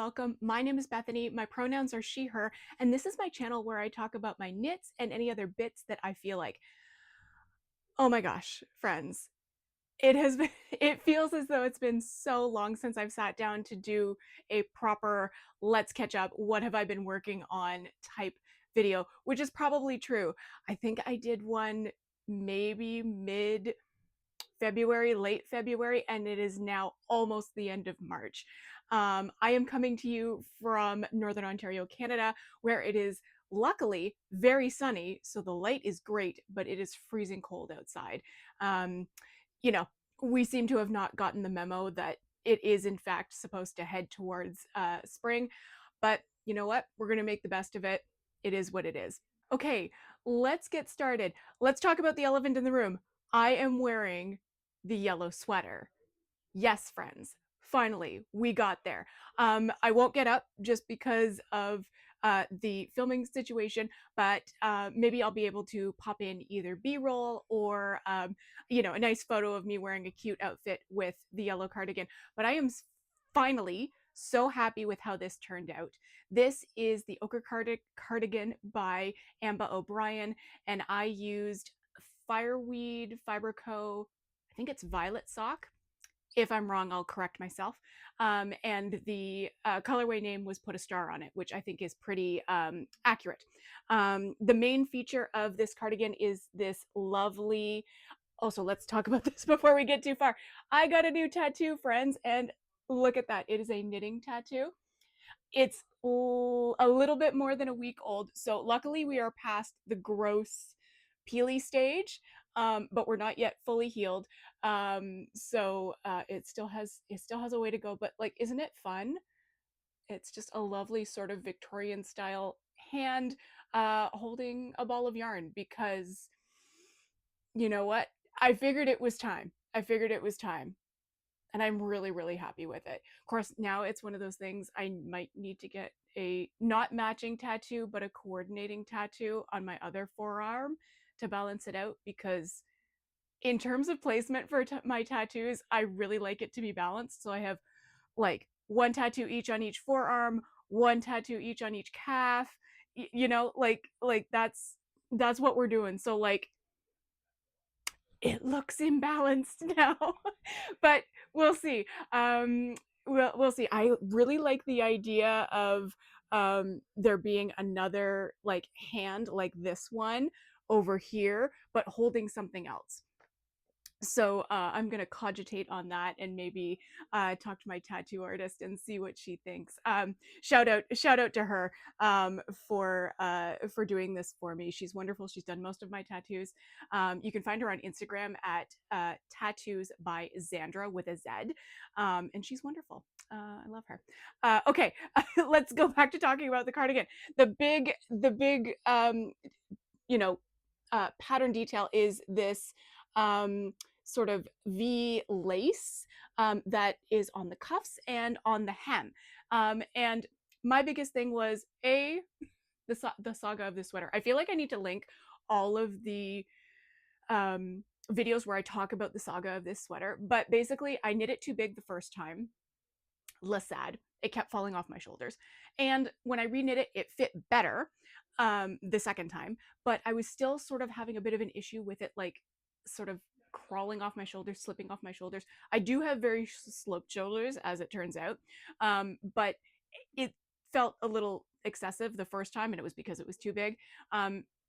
welcome. My name is Bethany. My pronouns are she, her, and this is my channel where I talk about my knits and any other bits that I feel like. Oh my gosh, friends. It has been, it feels as though it's been so long since I've sat down to do a proper let's catch up, what have I been working on type video, which is probably true. I think I did one maybe mid February, late February, and it is now almost the end of March. I am coming to you from Northern Ontario, Canada, where it is luckily very sunny, so the light is great, but it is freezing cold outside. Um, you know, we seem to have not gotten the memo that it is in fact supposed to head towards spring, but you know what? We're going to make the best of it. It is what it is. Okay, let's get started. Let's talk about the elephant in the room. I am wearing the yellow sweater. Yes, friends, finally, we got there. I won't get up just because of the filming situation, but maybe I'll be able to pop in either B-roll or, a nice photo of me wearing a cute outfit with the yellow cardigan. But I am finally so happy with how this turned out. This is the Ochre cardigan by Ambah O'Brien, and I used Fireweed Fiber Co. I think it's Violet Sock. If I'm wrong, I'll correct myself. And the colorway name was Put a Star on It, which I think is pretty accurate. The main feature of this cardigan is this lovely. Also, let's talk about this before we get too far. I got a new tattoo, friends, and look at that. It is a knitting tattoo. It's a little bit more than a week old, so luckily we are past the gross peely stage, but we're not yet fully healed. So it still has a way to go, but like, isn't it fun? It's just a lovely sort of Victorian style hand holding a ball of yarn, because you know what? I figured it was time. I figured it was time. And I'm really, really happy with it. Of course, now it's one of those things I might need to get a not matching tattoo, but a coordinating tattoo on my other forearm to balance it out, because in terms of placement for my tattoos, I really like it to be balanced. So I have like one tattoo each on each forearm, one tattoo each on each calf, like that's what we're doing. So like, it looks imbalanced now, but we'll see. We'll see. I really like the idea of there being another like hand like this one over here, but holding something else. So I'm gonna cogitate on that and maybe talk to my tattoo artist and see what she thinks. Shout out to her for doing this for me. She's wonderful. She's done most of my tattoos. You can find her on Instagram at tattoos by Xandra with a Z, and she's wonderful. I love her. Okay, let's go back to talking about the cardigan. The big pattern detail is this sort of V lace that is on the cuffs and on the hem. And my biggest thing was the saga of this sweater. I feel like I need to link all of the videos where I talk about the saga of this sweater, but basically I knit it too big the first time. Less sad. It kept falling off my shoulders. And when I reknit it, it fit better the second time, but I was still sort of having a bit of an issue with it, like sort of crawling off my shoulders, slipping off my shoulders. I do have very sloped shoulders, as it turns out, but it felt a little excessive the first time, and it was because it was too big.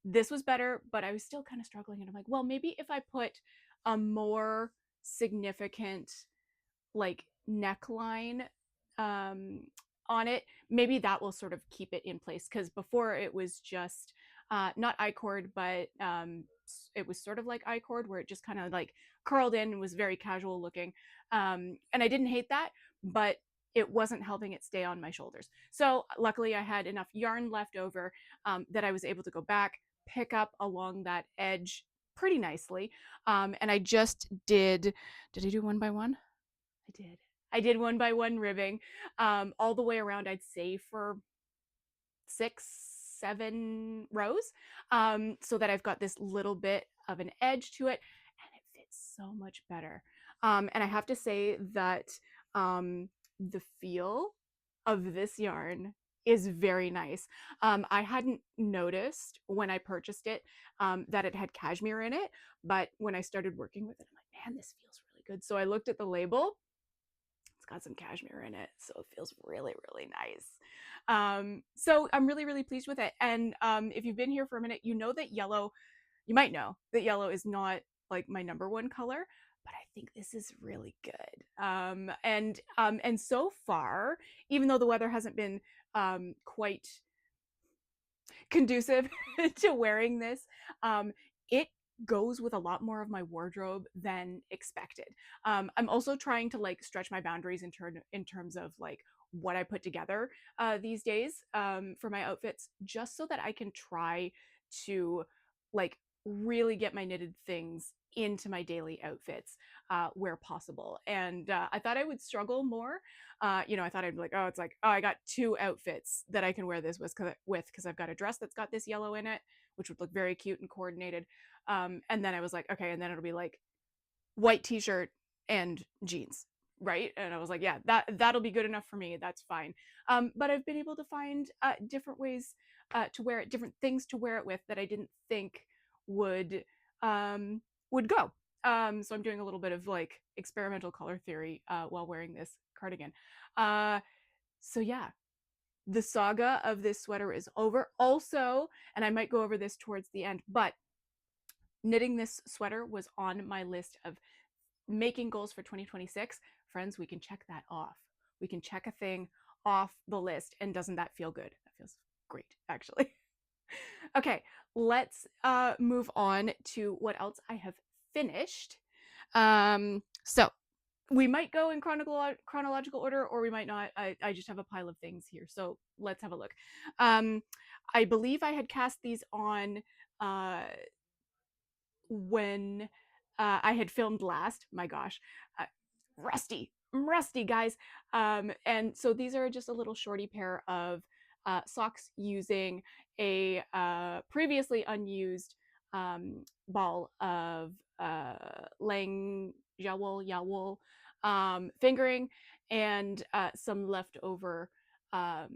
This was better, but I was still kind of struggling, and I'm like, well, maybe if I put a more significant like neckline on it, maybe that will sort of keep it in place, because before it was just not I-cord, but it was sort of like I-cord, where it just kind of like curled in and was very casual looking, and I didn't hate that, but it wasn't helping it stay on my shoulders. So luckily I had enough yarn left over that I was able to go back, pick up along that edge pretty nicely, and I just did I do one by one? I did one by one ribbing all the way around, I'd say for 6-7 rows, so that I've got this little bit of an edge to it, and it fits so much better. And I have to say that the feel of this yarn is very nice. I hadn't noticed when I purchased it that it had cashmere in it, but when I started working with it, I'm like, man, this feels really good. So I looked at the label. It's got some cashmere in it, so it feels really, really nice. So I'm really, really pleased with it. And if you've been here for a minute, you know that yellow, you might know that yellow is not like my number one color, but I think this is really good. And so far, even though the weather hasn't been quite conducive to wearing this, it goes with a lot more of my wardrobe than expected. I'm also trying to like stretch my boundaries in terms of like what I put together these days for my outfits, just so that I can try to like really get my knitted things into my daily outfits where possible. And I thought I would struggle more. I thought I'd be like, oh, it's like, oh, I got two outfits that I can wear this with because I've got a dress that's got this yellow in it, which would look very cute and coordinated. And then I was like, okay, and then it'll be like white t-shirt and jeans, right? And I was like, yeah, that'll be good enough for me. That's fine. But I've been able to find different ways to wear it, different things to wear it with that I didn't think would um, would go. So I'm doing a little bit of like experimental color theory while wearing this cardigan. Uh, so yeah, the saga of this sweater is over. Also, and I might go over this towards the end, but knitting this sweater was on my list of making goals for 2026. Friends, we can check that off. We can check a thing off the list. And doesn't that feel good? That feels great, actually. Okay, let's move on to what else I have finished. So we might go in chronological order, or we might not. I just have a pile of things here, so let's have a look. I believe I had cast these on when I had filmed last. My gosh, uh, I'm rusty, guys. And so these are just a little shorty pair of socks using a previously unused ball of Lang Yawl fingering and some leftover um,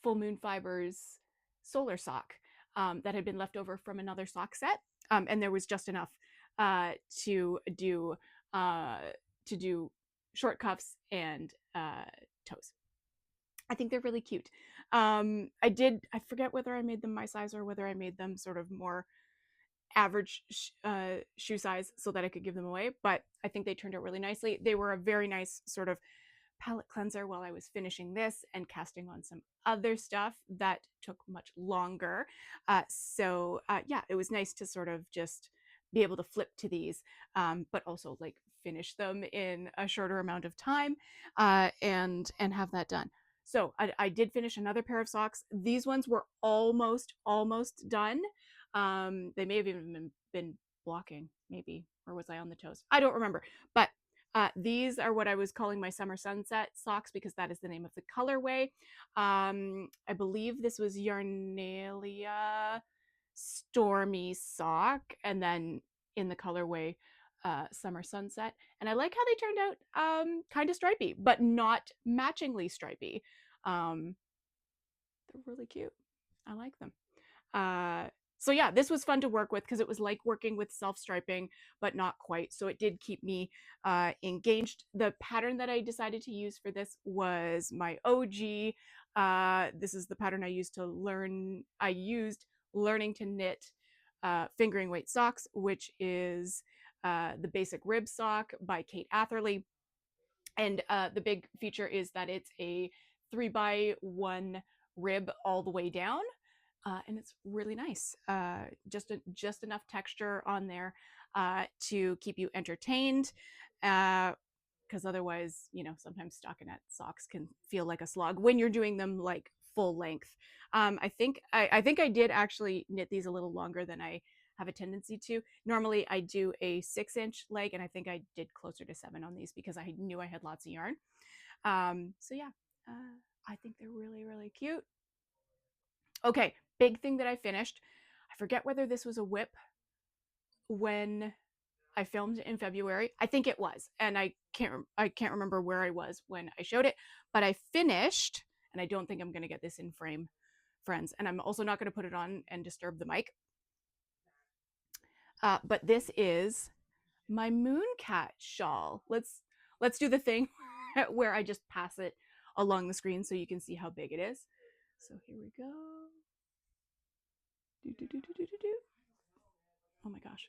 full moon fibers solar sock that had been left over from another sock set, and there was just enough uh, to do uh, to do short cuffs and toes. I think they're really cute. I forget whether I made them my size or whether I made them sort of more average shoe size so that I could give them away, but I think they turned out really nicely. They were a very nice sort of palette cleanser while I was finishing this and casting on some other stuff that took much longer. Yeah, it was nice to sort of just be able to flip to these, but also like finish them in a shorter amount of time and have that done. So I did finish another pair of socks. These ones were almost done. They may have even been blocking, maybe, or was I on the toes? I don't remember, but these are what I was calling my summer sunset socks because that is the name of the colorway. I believe this was Yarnalia Stormy Sock, and then in the colorway Summer Sunset. And I like how they turned out kind of stripy, but not matchingly stripy. They're really cute. I like them. So yeah, this was fun to work with because it was like working with self-striping, but not quite. So it did keep me engaged. The pattern that I decided to use for this was my OG. This is the pattern I used learning to knit fingering weight socks, which is the basic rib sock by Kate Atherley. And the big feature is that it's a 3x1 rib all the way down. And it's really nice. Just enough texture on there to keep you entertained. Because otherwise, sometimes stockinette socks can feel like a slog when you're doing them like full length. I think I did actually knit these a little longer than I have a tendency to. Normally, I do a 6-inch leg, and I think I did closer to 7 on these because I knew I had lots of yarn. So yeah, I think they're really, really cute. Okay, big thing that I finished. I forget whether this was a whip when I filmed in February. I think it was, and I can't remember where I was when I showed it, but I finished, and I don't think I'm going to get this in frame, friends, and I'm also not going to put it on and disturb the mic. But this is my Mooncat shawl. Let's do the thing where I just pass it along the screen so you can see how big it is. So here we go. Do, do, do, do, do, do. Oh my gosh.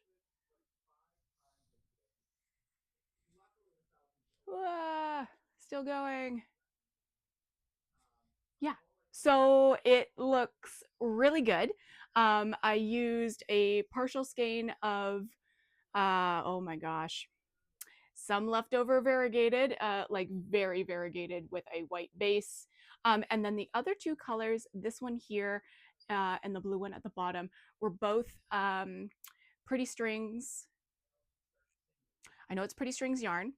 Ah, still going. Yeah. So it looks really good. I used a partial skein of, oh my gosh, some leftover variegated, like very variegated with a white base. And then the other two colors, this one here and the blue one at the bottom, were both Pretty Strings. I know it's Pretty Strings yarn.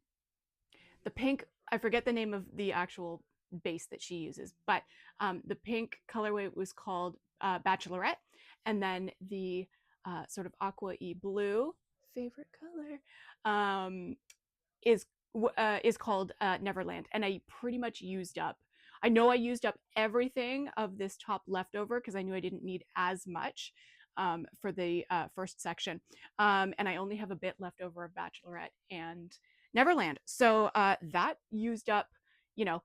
The pink, I forget the name of the actual base that she uses, but the pink colorway was called Bachelorette, and then the sort of aqua-y blue, favorite color, is called Neverland, and I pretty much used up. I know I used up everything of this top leftover because I knew I didn't need as much for the first section, and I only have a bit left over of Bachelorette and Neverland. So that used up, you know,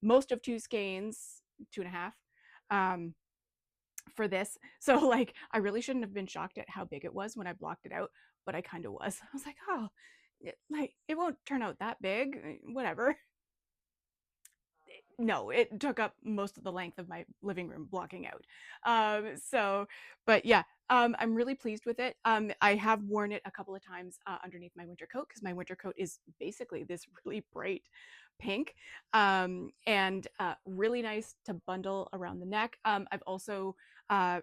most of two skeins, 2.5. For this. So like I really shouldn't have been shocked at how big it was when I blocked it out, but I kind of was. I was like, oh, it won't turn out that big, whatever. No, it took up most of the length of my living room blocking out. So, but yeah, I'm really pleased with it. I have worn it a couple of times underneath my winter coat because my winter coat is basically this really bright pink, and really nice to bundle around the neck. I've also,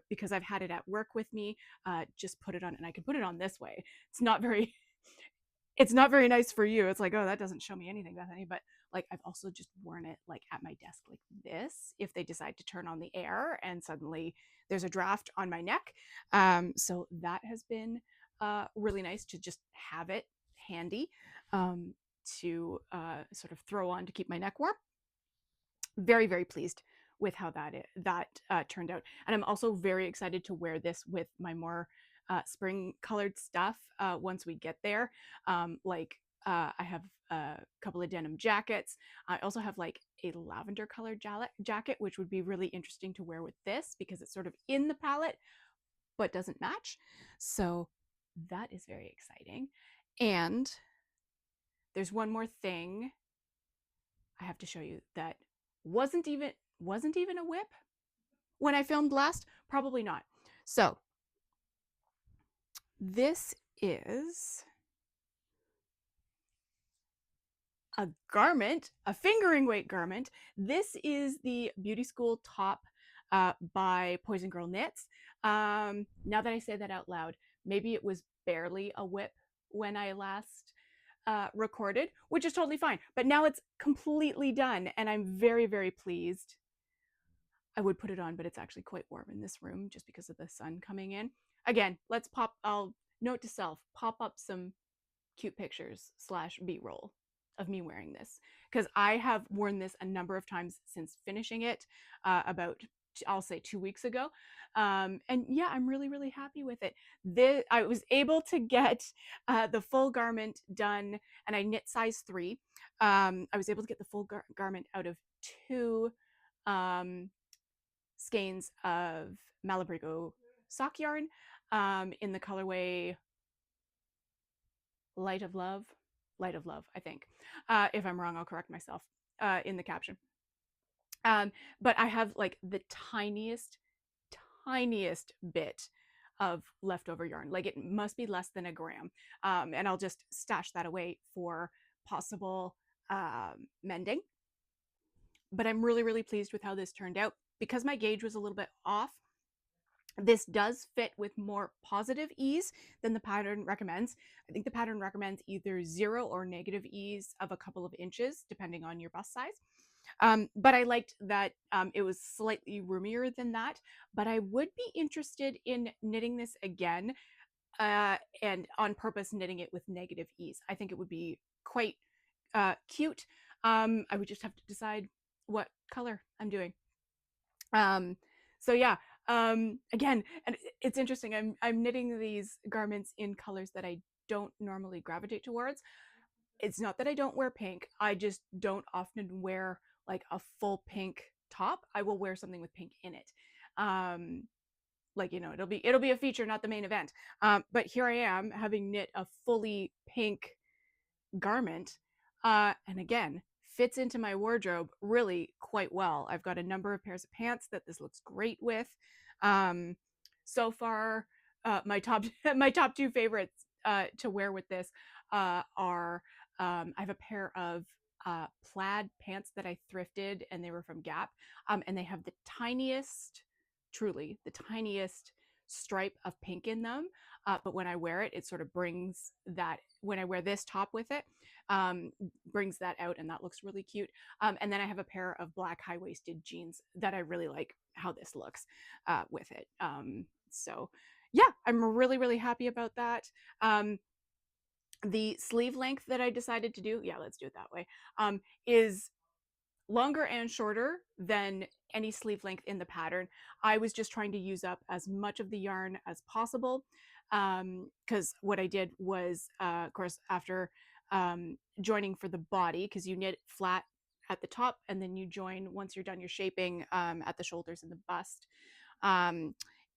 because I've had it at work with me, just put it on, and I can put it on this way. It's not very nice for you. It's like, oh, that doesn't show me anything, Bethany. But like, I've also just worn it like at my desk like this if they decide to turn on the air and suddenly there's a draft on my neck. So that has been really nice to just have it handy to sort of throw on to keep my neck warm. Very, very pleased with how that turned out. And I'm also very excited to wear this with my more spring colored stuff once we get there. I have a couple of denim jackets. I also have like a lavender colored jacket, which would be really interesting to wear with this because it's sort of in the palette but doesn't match. So that is very exciting. And there's one more thing I have to show you that wasn't even a whip when I filmed last. Probably not. So this is a garment, a fingering weight garment. This is the Beauty School top by Poison Girl Knits. Now that I say that out loud, maybe it was barely a whip when I last recorded, which is totally fine. But now it's completely done, and I'm very, very pleased. I would put it on, but it's actually quite warm in this room just because of the sun coming in. Again, I'll note to self, pop up some cute pictures / B-roll of me wearing this because I have worn this a number of times since finishing it about, I'll say, 2 weeks ago. And yeah, I'm really, really happy with it. I was able to get the full garment done, and I knit size 3. I was able to get the full garment out of 2 skeins of Malabrigo sock yarn in the colorway Light of Love, I think. If I'm wrong, I'll correct myself in the caption. But I have like the tiniest bit of leftover yarn. Like it must be less than a gram. And I'll just stash that away for possible mending. But I'm really, really pleased with how this turned out. Because my gauge was a little bit off, this does fit with more positive ease than the pattern recommends. I think the pattern recommends either 0 or negative ease of a couple of inches, depending on your bust size. But I liked that it was slightly roomier than that. But I would be interested in knitting this again and on purpose knitting it with negative ease. I think it would be quite cute. I would just have to decide what color I'm doing. Um, so yeah, again, and it's interesting. I'm knitting these garments in colors that I don't normally gravitate towards. It's not that I don't wear pink. I just don't often wear like a full pink top. I will wear something with pink in it. Um, like, you know, it'll be a feature, not the main event. But here I am having knit a fully pink garment, and again, fits into my wardrobe really quite well. I've got a number of pairs of pants that this looks great with. Um, so far, my top my top two favorites to wear with this are I have a pair of plaid pants that I thrifted, and they were from Gap, and they have the tiniest, truly the tiniest stripe of pink in them. But when I wear it, it sort of brings that, when I wear this top with it, brings that out, and that looks really cute. And then I have a pair of black high-waisted jeans that I really like how this looks with it. So yeah, I'm really, really happy about that. The sleeve length that I decided to do, yeah, let's do it that way, is longer and shorter than any sleeve length in the pattern. I was just trying to use up as much of the yarn as possible, because what I did was, of course, after joining for the body, because you knit flat at the top and then you join once you're done your shaping at the shoulders and the bust. Um,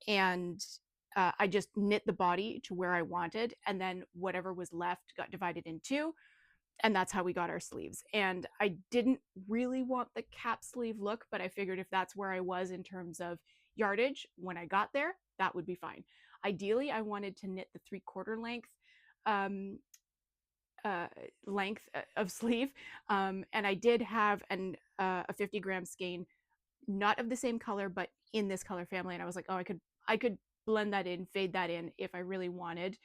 and I just knit the body to where I wanted, and then whatever was left got divided in two, and that's how we got our sleeves. And I didn't really want the cap sleeve look, but I figured if that's where I was in terms of yardage when I got there, that would be fine. Ideally, I wanted to knit the 3/4 length um, uh, length of sleeve, and I did have a 50-gram skein, not of the same color, but in this color family. And I was like, oh, I could blend that in, fade that in if I really wanted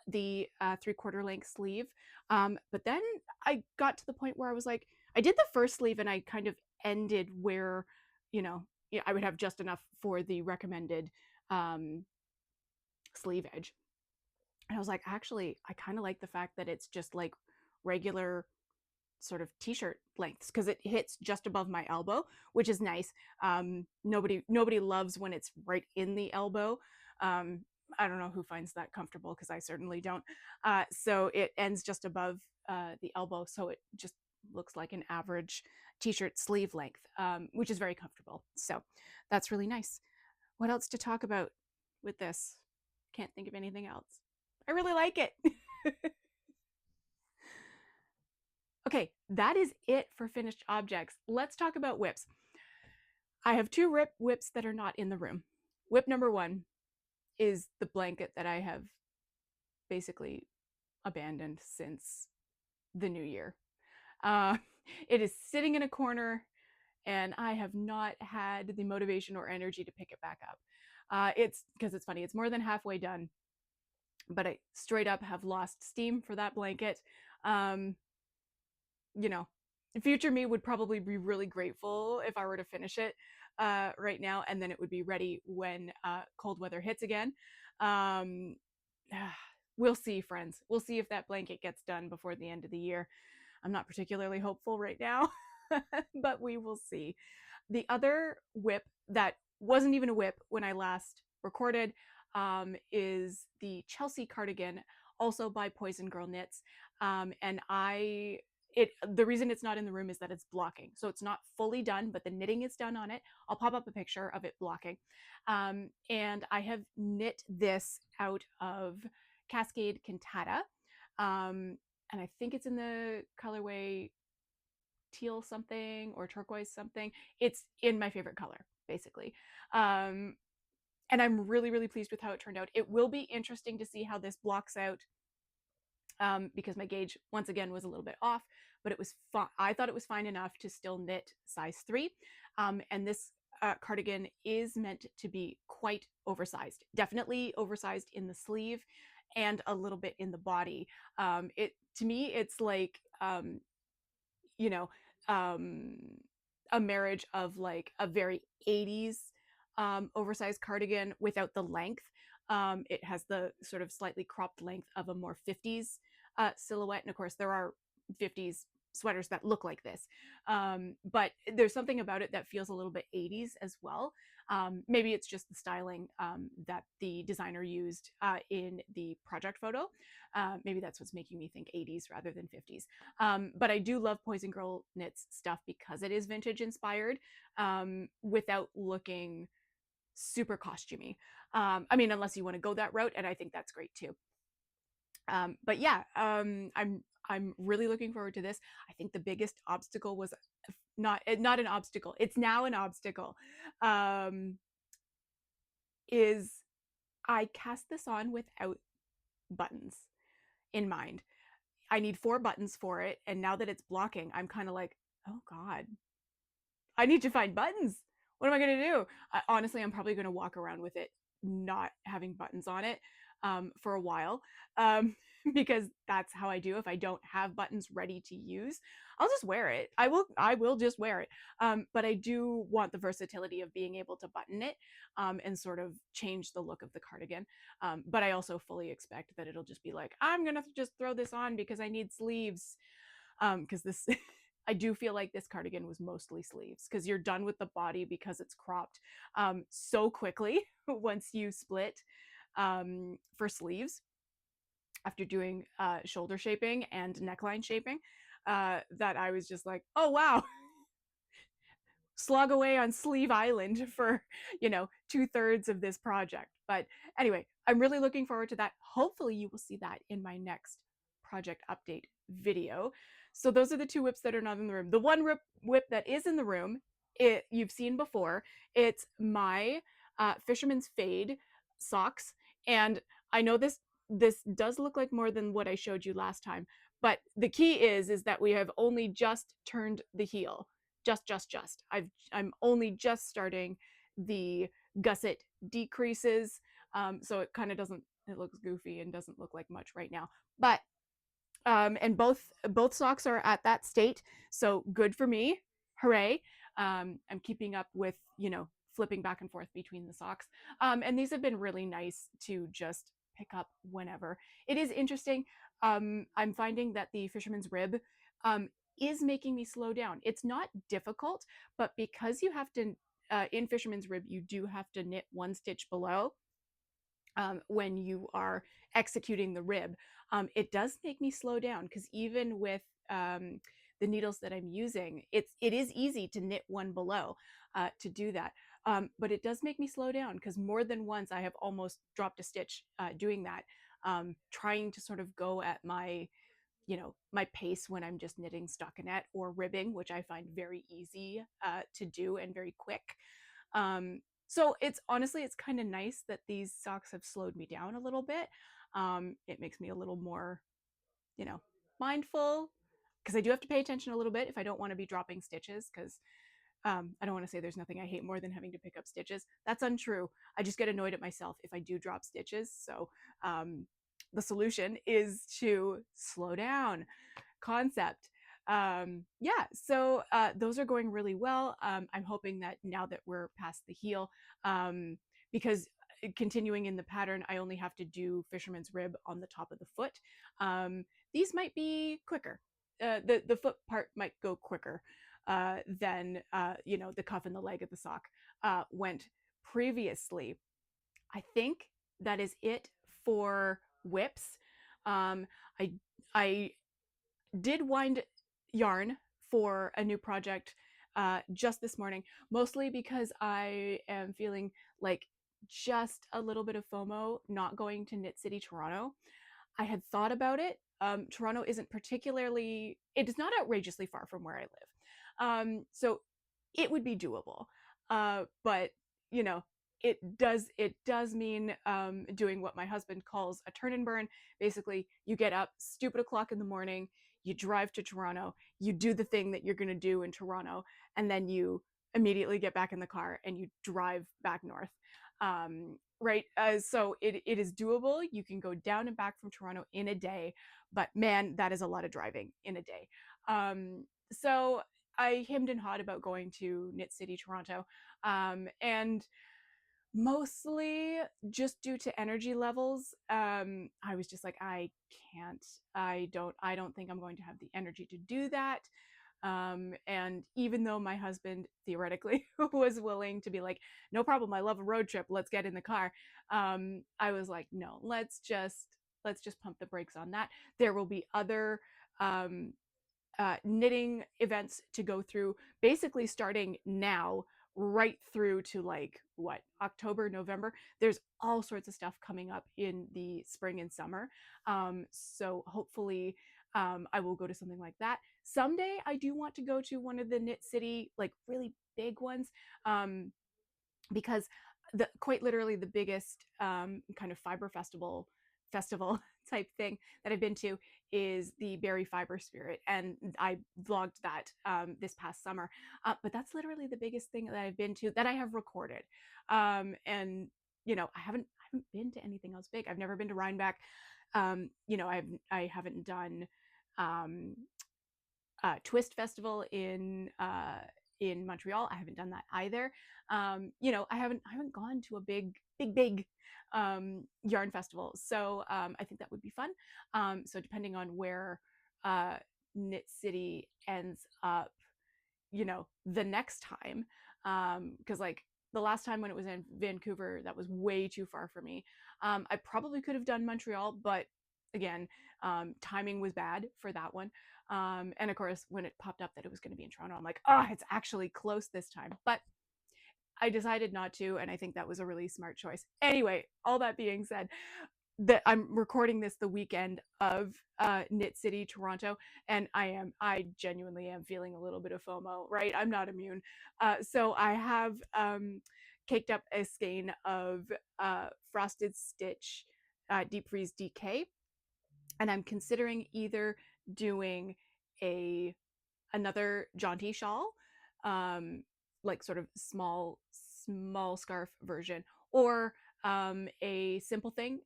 the 3/4 length sleeve. But then I got to the point where I was like, I did the first sleeve and I kind of ended where, you know, yeah, I would have just enough for the recommended um, sleeve edge. And I was like, actually, I kind of like the fact that it's just like regular sort of t-shirt lengths, because it hits just above my elbow, which is nice. Nobody loves when it's right in the elbow. um, I don't know who finds that comfortable, because I certainly don't. So it ends just above the elbow, so it just looks like an average t-shirt sleeve length, which is very comfortable. So that's really nice. What else to talk about with this? Can't think of anything else. I really like it. Okay, that is it for finished objects. Let's talk about whips. I have two whips that are not in the room. Whip number one is the blanket that I have basically abandoned since the new year. Uh, it is sitting in a corner, and I have not had the motivation or energy to pick it back up. It's because it's funny, it's more than halfway done, but I straight up have lost steam for that blanket. Um, you know, future me would probably be really grateful if I were to finish it right now, and then it would be ready when cold weather hits again. Um, we'll see, friends. We'll see if that blanket gets done before the end of the year. I'm not particularly hopeful right now, but we will see. The other whip that wasn't even a whip when I last recorded is the Chelsea cardigan, also by Poison Girl Knits. And the reason it's not in the room is that it's blocking. So it's not fully done, but the knitting is done on it. I'll pop up a picture of it blocking. And I have knit this out of Cascade Cantata. And I think it's in the colorway teal something or turquoise something. It's in my favorite color, basically. And I'm really, really pleased with how it turned out. It will be interesting to see how this blocks out, because my gauge once again was a little bit off, but it was I thought it was fine enough to still knit size 3. And this cardigan is meant to be quite oversized, definitely oversized in the sleeve and a little bit in the body. It to me, it's like you know, um, a marriage of like a very 80s oversized cardigan without the length. It has the sort of slightly cropped length of a more 50s silhouette. And of course, there are 50s sweaters that look like this. But there's something about it that feels a little bit 80s as well. Maybe it's just the styling that the designer used in the project photo. Maybe that's what's making me think 80s rather than 50s. But I do love Poison Girl Knits stuff because it is vintage inspired without looking super costumey. I mean, unless you want to go that route, and I think that's great too. But yeah, I'm really looking forward to this. I think the biggest obstacle was not an obstacle. It's now an obstacle. Is I cast this on without buttons in mind. I need 4 buttons for it, and now that it's blocking, I'm kind of like, oh god, I need to find buttons. What am I going to do? Honestly, I'm probably going to walk around with it not having buttons on it for a while because that's how I do. If I don't have buttons ready to use, I'll just wear it. I will just wear it. But I do want the versatility of being able to button it and sort of change the look of the cardigan. But I also fully expect that it'll just be like, I'm going to just throw this on because I need sleeves. Because this I do feel like this cardigan was mostly sleeves because you're done with the body because it's cropped so quickly once you split for sleeves after doing shoulder shaping and neckline shaping that I was just like, oh wow, slog away on Sleeve Island for 2/3 of this project. But anyway, I'm really looking forward to that. Hopefully you will see that in my next project update video. So those are the 2 whips that are not in the room. The one whip that is in the room, you've seen before. It's my Fisherman's Fade socks. And I know this does look like more than what I showed you last time, but the key is that we have only just turned the heel. Just. I'm only just starting the gusset decreases. So it kind of doesn't, it looks goofy and doesn't look like much right now. But and both socks are at that state, so good for me. Hooray. I'm keeping up with flipping back and forth between the socks, and these have been really nice to just pick up whenever. It is interesting. I'm finding that the Fisherman's Rib is making me slow down. It's not difficult, but because you have to in Fisherman's Rib you do have to knit 1 stitch below when you are executing the rib. It does make me slow down because even with the needles that I'm using, it is easy to knit 1 below to do that. But it does make me slow down because more than once I have almost dropped a stitch doing that, trying to sort of go at my my pace when I'm just knitting stockinette or ribbing, which I find very easy to do and very quick. So it's honestly, it's kind of nice that these socks have slowed me down a little bit. It makes me a little more, mindful because I do have to pay attention a little bit if I don't want to be dropping stitches because I don't want to say there's nothing I hate more than having to pick up stitches. That's untrue. I just get annoyed at myself if I do drop stitches. So the solution is to slow down. Concept. Yeah, so those are going really well. I'm hoping that now that we're past the heel, because continuing in the pattern, I only have to do Fisherman's Rib on the top of the foot. These might be quicker. The foot part might go quicker than the cuff and the leg of the sock went previously. I think that is it for whips. I did wind yarn for a new project just this morning, mostly because I am feeling like just a little bit of FOMO not going to Knit City Toronto. I had thought about it. Toronto isn't particularly, it is not outrageously far from where I live. So it would be doable. But it does mean doing what my husband calls a turn and burn. Basically, you get up stupid o'clock in the morning, you drive to Toronto, you do the thing that you're going to do in Toronto, and then you immediately get back in the car and you drive back north. Right? So it is doable. You can go down and back from Toronto in a day, but man, that is a lot of driving in a day. So I hemmed and hawed about going to Knit City Toronto, and Mostly just due to energy levels. I was just like, I can't, I don't think I'm going to have the energy to do that. And even though my husband theoretically was willing to be like, no problem, I love a road trip, let's get in the car. I was like, no, let's just pump the brakes on that. There will be other um, knitting events to go through, basically starting now right through to like what, October, November. There's all sorts of stuff coming up in the spring and summer. So hopefully I will go to something like that someday. I do want to go to one of the Knit City, like really big ones, um, because the quite literally the biggest kind of fiber festival type thing that I've been to is the Berry Fiber Spirit, and I vlogged that this past summer. But that's literally the biggest thing that I've been to that I have recorded. And you know, I haven't been to anything else big. I've never been to Rhinebeck. You know, I haven't done um, Twist Festival in Montreal. I haven't done that either. You know, I haven't gone to a big yarn festival. So I think that would be fun. So depending on where uh, Knit City ends up, you know, the next time, because like the last time when it was in Vancouver, that was way too far for me. I probably could have done Montreal, but again, timing was bad for that one. And of course, when it popped up that it was going to be in Toronto, I'm like, oh, it's actually close this time. But I decided not to, and I think that was a really smart choice. Anyway, all that being said, that I'm recording this the weekend of Knit City, Toronto, and I genuinely am feeling a little bit of FOMO, right? I'm not immune. So I have caked up a skein of Frosted Stitch Deep Freeze DK, and I'm considering either doing a another jaunty shawl, um, like sort of small scarf version, or a simple thing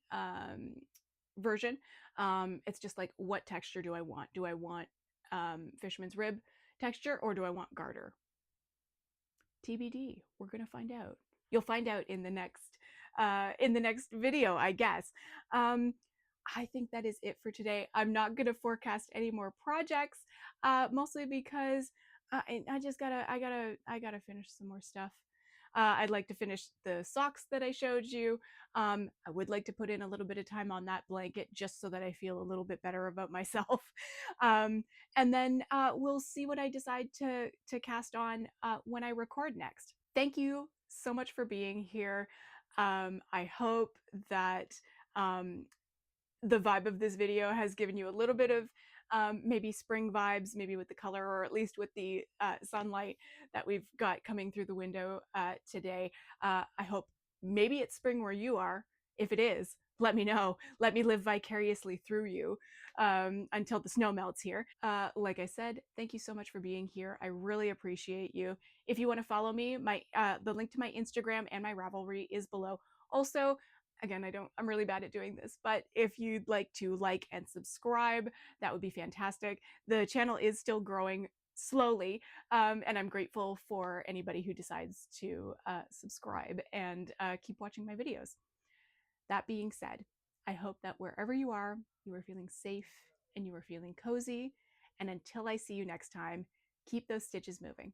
version. It's just like, what texture do I want? Do I want fisherman's rib texture, or do I want garter? TBD. We're gonna find out. You'll find out in the next video, I guess. Um, I think that is it for today. I'm not gonna forecast any more projects, mostly because I just I gotta finish some more stuff. I'd like to finish the socks that I showed you. I would like to put in a little bit of time on that blanket just so that I feel a little bit better about myself. Um, and then we'll see what I decide to cast on when I record next. Thank you so much for being here. I hope that um, the vibe of this video has given you a little bit of maybe spring vibes, maybe with the color, or at least with the sunlight that we've got coming through the window today. I hope maybe it's spring where you are. If it is, let me know. Let me live vicariously through you until the snow melts here. Like I said, thank you so much for being here. I really appreciate you. If you want to follow me, the link to my Instagram and my Ravelry is below. Also, again, I'm really bad at doing this, but if you'd like to like and subscribe, that would be fantastic. The channel is still growing slowly, and I'm grateful for anybody who decides to subscribe and keep watching my videos. That being said, I hope that wherever you are feeling safe and you are feeling cozy. And until I see you next time, keep those stitches moving.